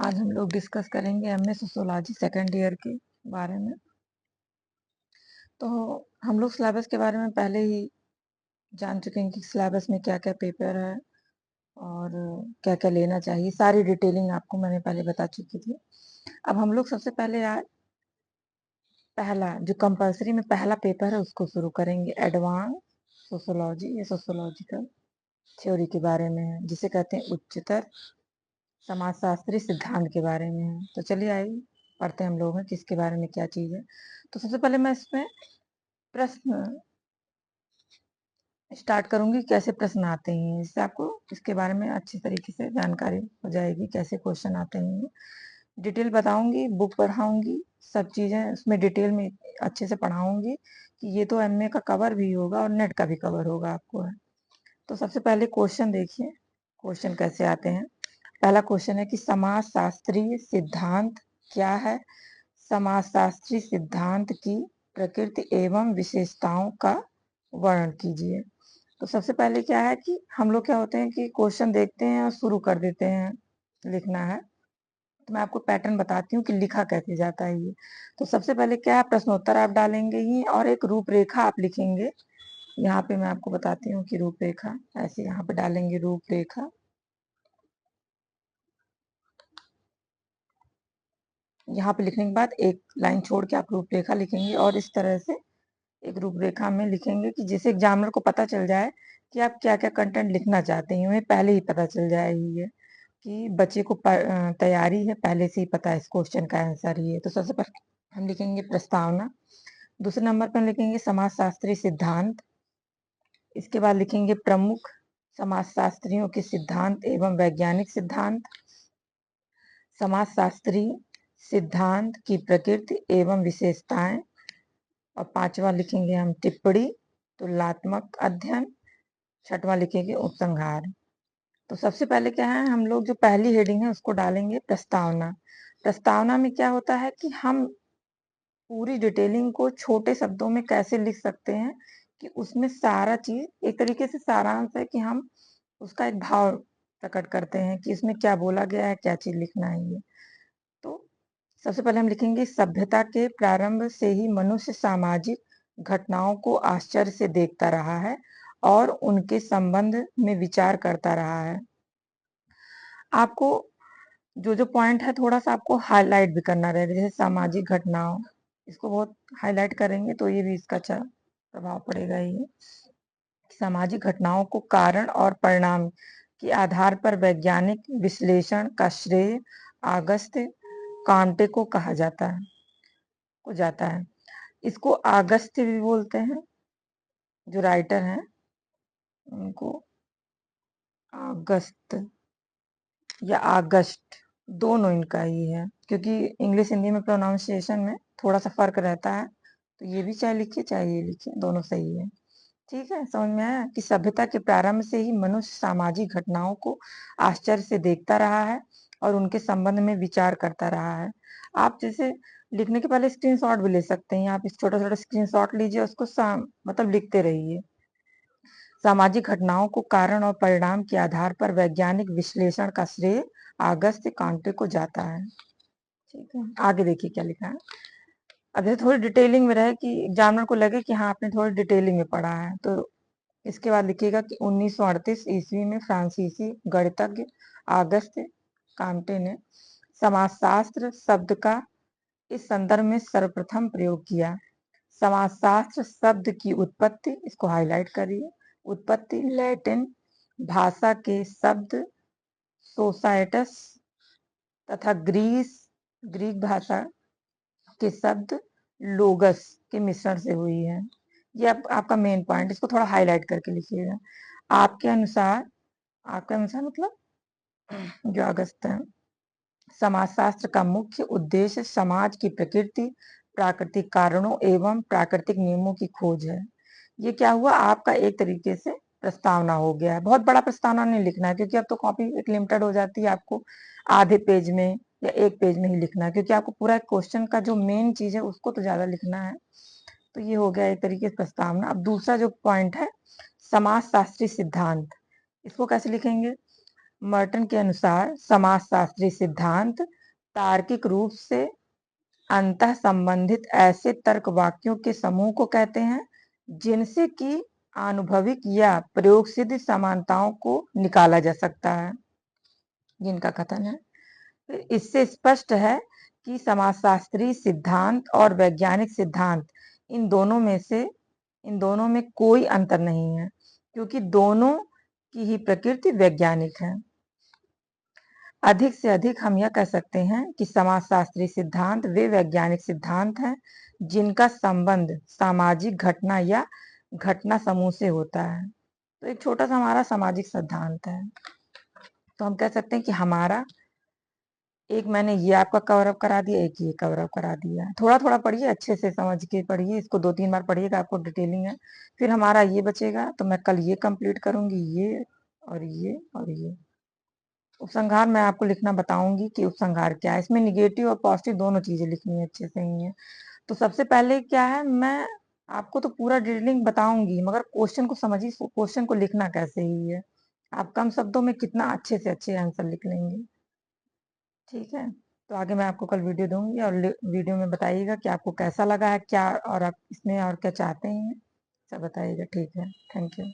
आज हम लोग डिस्कस करेंगे एमए सोशियोलॉजी सेकेंड ईयर के बारे में। तो हम लोग सिलेबस के बारे में पहले ही जान चुके हैं कि सिलेबस में क्या क्या पेपर है और क्या क्या लेना चाहिए। सारी डिटेलिंग आपको मैंने पहले बता चुकी थी। अब हम लोग सबसे पहले आज पहला जो कंपलसरी में पहला पेपर है उसको शुरू करेंगे। एडवांस सोशियोलॉजी या सोशियोलॉजिकल थ्योरी के बारे में है, जिसे कहते हैं उच्चतर समाजशास्त्री सिद्धांत के बारे में है। तो चलिए आइए पढ़ते हैं हम लोग हैं कि इसके बारे में क्या चीज़ है। तो सबसे पहले मैं इसमें प्रश्न स्टार्ट करूंगी, कैसे प्रश्न आते हैं, इससे आपको इसके बारे में अच्छी तरीके से जानकारी हो जाएगी, कैसे क्वेश्चन आते हैं। डिटेल बताऊंगी, बुक पढ़ाऊंगी, सब चीज़ें उसमें डिटेल में अच्छे से पढ़ाऊंगी कि ये तो एमए का कवर भी होगा और नेट का भी कवर होगा आपको। तो सबसे पहले क्वेश्चन देखिए, क्वेश्चन कैसे आते हैं। पहला क्वेश्चन है कि समाजशास्त्रीय सिद्धांत क्या है। समाजशास्त्री सिद्धांत की प्रकृति एवं विशेषताओं का वर्णन कीजिए। तो सबसे पहले क्या है कि हम लोग क्या होते हैं कि क्वेश्चन देखते हैं और शुरू कर देते हैं लिखना है। तो मैं आपको पैटर्न बताती हूँ कि लिखा कैसे जाता है ये। तो सबसे पहले क्या है, प्रश्नोत्तर आप डालेंगे ही और एक रूपरेखा आप लिखेंगे। यहाँ पे मैं आपको बताती हूँ कि रूपरेखा ऐसे यहाँ पे डालेंगे रूपरेखा। यहाँ पे लिखने के बाद एक लाइन छोड़ के आप रूपरेखा लिखेंगे और इस तरह से एक रूपरेखा में लिखेंगे कि जिससे एग्जामिनर को पता चल जाए कि आप क्या क्या कंटेंट लिखना चाहते हैं। उन्हें पहले ही पता चल जाएगी ये कि बच्चे को तैयारी है, पहले से ही पता है इस क्वेश्चन का आंसर ये। तो सबसे पहले हम लिखेंगे प्रस्तावना। दूसरे नंबर पर लिखेंगे समाजशास्त्री सिद्धांत। इसके बाद लिखेंगे प्रमुख समाजशास्त्रियों के सिद्धांत एवं वैज्ञानिक सिद्धांत। समाजशास्त्री सिद्धांत की प्रकृति एवं विशेषताएं। और पांचवा लिखेंगे हम टिप्पणी तुलनात्मक अध्ययन। छठवां लिखेंगे उपसंहार। तो सबसे पहले क्या है, हम लोग जो पहली हेडिंग है उसको डालेंगे प्रस्तावना। प्रस्तावना में क्या होता है कि हम पूरी डिटेलिंग को छोटे शब्दों में कैसे लिख सकते हैं कि उसमें सारा चीज एक तरीके से सारांश है कि हम उसका एक भाव प्रकट करते हैं कि इसमें क्या बोला गया है, क्या चीज लिखना है ये। तो सबसे पहले हम लिखेंगे सभ्यता के प्रारंभ से ही मनुष्य सामाजिक घटनाओं को आश्चर्य से देखता रहा है और उनके संबंध में विचार करता रहा है। आपको जो जो पॉइंट है थोड़ा सा आपको हाईलाइट भी करना रहेगा, जैसे सामाजिक घटनाओं, इसको बहुत हाईलाइट करेंगे तो ये भी इसका अच्छा प्रभाव पड़ेगा। ये सामाजिक घटनाओं को कारण और परिणाम के आधार पर वैज्ञानिक विश्लेषण का श्रेय अगस्त्य कांटे को कहा जाता है, को जाता है। इसको अगस्त्य भी बोलते हैं, जो राइटर हैं उनको अगस्त या अगस्ट दोनों इनका ही है, क्योंकि इंग्लिश हिंदी में प्रोनाउंसिएशन में थोड़ा सा फर्क रहता है। तो ये भी चाहे लिखिए चाहे ये लिखिए, दोनों सही है। ठीक है, समझ में आया कि सभ्यता के प्रारंभ से ही मनुष्य सामाजिक घटनाओं को आश्चर्य से देखता रहा है और उनके संबंध में विचार करता रहा है। आप जैसे लिखने के पहले स्क्रीनशॉट भी ले सकते हैं, आप इस छोटा छोटा स्क्रीनशॉट लीजिए, उसको मतलब लिखते रहिए। सामाजिक घटनाओं को कारण और परिणाम के आधार पर वैज्ञानिक विश्लेषण का श्रेय अगस्त्य कांटे को जाता है। ठीक है, आगे देखिए क्या लिखा है। अब जैसे थोड़ी डिटेलिंग में रहे कि एग्जामिनर को लगे कि हाँ आपने थोड़ी डिटेलिंग में पढ़ा है। तो इसके बाद लिखिएगा कि 1938 ईस्वी में फ्रांसीसी गणितज्ञ अगस्त्य कांटे ने समाजशास्त्र शब्द का इस संदर्भ में सर्वप्रथम प्रयोग किया। समाजशास्त्र शब्द की उत्पत्ति, इसको हाईलाइट करिए, उत्पत्ति लैटिन भाषा के शब्द सोसाइटस तथा ग्रीक भाषा के शब्द लोगस के मिश्रण से हुई है। ये आपका मेन पॉइंट, इसको थोड़ा हाईलाइट करके लिखिएगा। आपके अनुसार मतलब जो अगस्त है, समाजशास्त्र का मुख्य उद्देश्य समाज की प्रकृति, प्राकृतिक कारणों एवं प्राकृतिक नियमों की खोज है। ये क्या हुआ, आपका एक तरीके से प्रस्तावना हो गया है। बहुत बड़ा प्रस्तावना नहीं लिखना है, क्योंकि अब तो कॉपी एक लिमिटेड हो जाती है, आपको आधे पेज में या एक पेज में ही लिखना है, क्योंकि आपको पूरा क्वेश्चन का जो मेन चीज है उसको तो ज्यादा लिखना है। तो ये हो गया एक तरीके से प्रस्तावना। अब दूसरा जो पॉइंट है समाजशास्त्री सिद्धांत, इसको कैसे लिखेंगे। मर्टन के अनुसार समाजशास्त्री सिद्धांत तार्किक रूप से अंतः संबंधित ऐसे तर्क वाक्यों के समूह को कहते हैं जिनसे कि आनुभविक या प्रयोग सिद्ध समानताओं को निकाला जा सकता है, जिनका कथन है। इससे स्पष्ट है कि समाजशास्त्री सिद्धांत और वैज्ञानिक सिद्धांत इन दोनों में कोई अंतर नहीं है, क्योंकि दोनों की ही प्रकृति वैज्ञानिक है। अधिक से अधिक हम यह कह सकते हैं कि समाजशास्त्री सिद्धांत वे वैज्ञानिक सिद्धांत हैं जिनका संबंध सामाजिक घटना या घटना समूह से होता है। तो एक छोटा सा हमारा सामाजिक सिद्धांत है। तो हम कह सकते हैं कि हमारा एक मैंने ये आपका कवर अप करा दिया, एक ये कवर अप करा दिया। थोड़ा थोड़ा पढ़िए, अच्छे से समझ के पढ़िए, इसको 2-3 बार पढ़िएगा, आपको डिटेलिंग है। फिर हमारा ये बचेगा, तो मैं कल ये कंप्लीट करूंगी, ये और ये और ये। उपसंहार मैं आपको लिखना बताऊंगी कि उपसंहार क्या है। इसमें निगेटिव और पॉजिटिव दोनों चीजें लिखनी है अच्छे से ही है। तो सबसे पहले क्या है, मैं आपको तो पूरा डिटेलिंग बताऊंगी, मगर क्वेश्चन को समझिए, क्वेश्चन को लिखना कैसे ही है। आप कम शब्दों में कितना अच्छे से अच्छे आंसर लिख लेंगे। ठीक है, तो आगे मैं आपको कल वीडियो दूंगी और वीडियो में बताइएगा कि आपको कैसा लगा है, क्या और आप इसमें और क्या चाहते हैं, सब बताइएगा। ठीक है, थैंक यू।